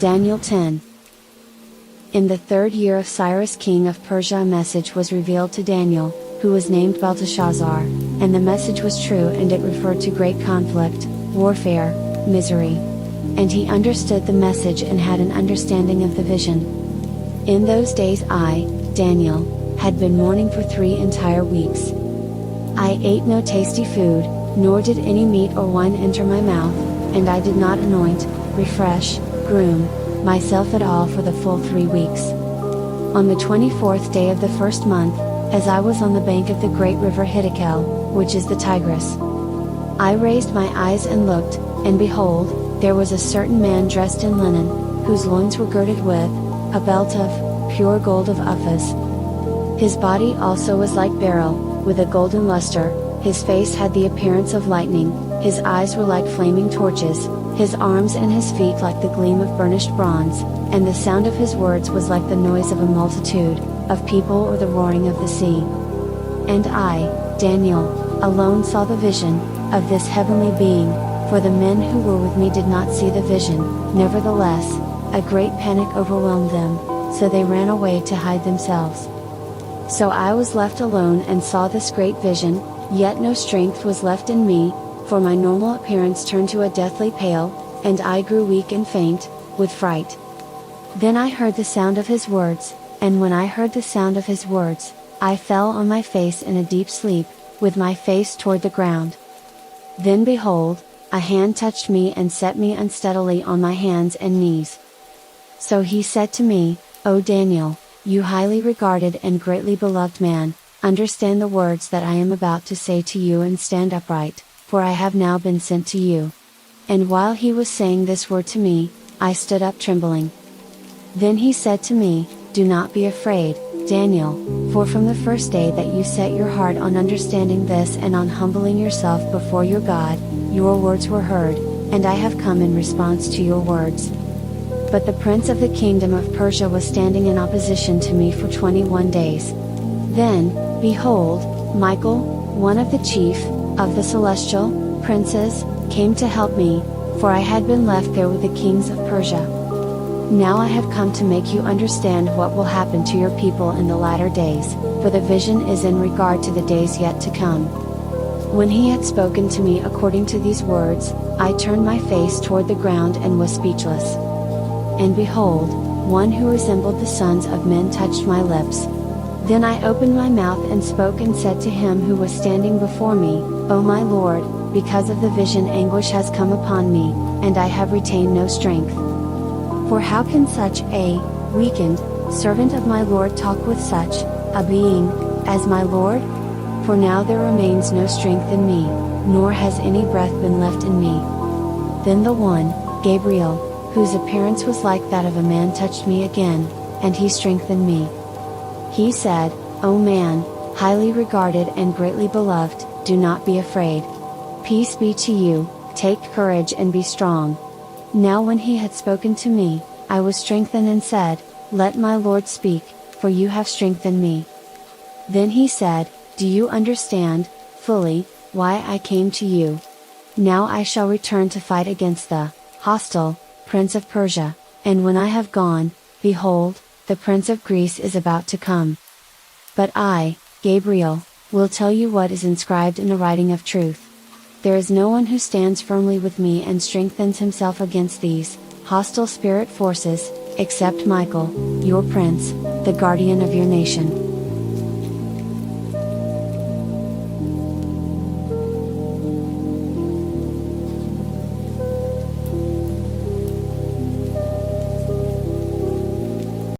Daniel 10. In the 3rd year of Cyrus king of Persia, a message was revealed to Daniel, who was named Belteshazzar, and the message was true, and it referred to great conflict, warfare, misery. And he understood the message and had an understanding of the vision. In those days I, Daniel, had been mourning for 3 entire weeks. I ate no tasty food, nor did any meat or wine enter my mouth, and I did not anoint, refresh, groom, myself at all for the full 3 weeks. On the 24th day of the 1st month, as I was on the bank of the great river Hiddekel, which is the Tigris, I raised my eyes and looked, and behold, there was a certain man dressed in linen, whose loins were girded with a belt of pure gold of Uphaz. His body also was like beryl, with a golden luster, his face had the appearance of lightning, his eyes were like flaming torches, his arms and his feet like the gleam of burnished bronze, and the sound of his words was like the noise of a multitude of people or the roaring of the sea. And I, Daniel, alone saw the vision of this heavenly being, for the men who were with me did not see the vision. Nevertheless, a great panic overwhelmed them, so they ran away to hide themselves. So I was left alone and saw this great vision, yet no strength was left in me, for my normal appearance turned to a deathly pale, and I grew weak and faint, with fright. Then I heard the sound of his words, and when I heard the sound of his words, I fell on my face in a deep sleep, with my face toward the ground. Then behold, a hand touched me and set me unsteadily on my hands and knees. So he said to me, O Daniel, you highly regarded and greatly beloved man, understand the words that I am about to say to you and stand upright, for I have now been sent to you. And while he was saying this word to me, I stood up trembling. Then he said to me, do not be afraid, Daniel, for from the first day that you set your heart on understanding this and on humbling yourself before your God, your words were heard, and I have come in response to your words. But the prince of the kingdom of Persia was standing in opposition to me for 21 days. Then, behold, Michael, one of the chief of the celestial princes, came to help me, for I had been left there with the kings of Persia. Now I have come to make you understand what will happen to your people in the latter days, for the vision is in regard to the days yet to come. When he had spoken to me according to these words, I turned my face toward the ground and was speechless. And behold, one who resembled the sons of men touched my lips. Then I opened my mouth and spoke and said to him who was standing before me, O my Lord, because of the vision anguish has come upon me, and I have retained no strength. For how can such a weakened servant of my Lord talk with such a being as my Lord? For now there remains no strength in me, nor has any breath been left in me. Then the one, Gabriel, whose appearance was like that of a man touched me again, and he strengthened me. He said, O man, highly regarded and greatly beloved, do not be afraid. Peace be to you, take courage and be strong. Now when he had spoken to me, I was strengthened and said, Let my Lord speak, for you have strengthened me. Then he said, Do you understand, fully, why I came to you? Now I shall return to fight against the hostile prince of Persia, and when I have gone, behold, the prince of Greece is about to come. But I, Gabriel, will tell you what is inscribed in the writing of truth. There is no one who stands firmly with me and strengthens himself against these hostile spirit forces, except Michael, your prince, the guardian of your nation.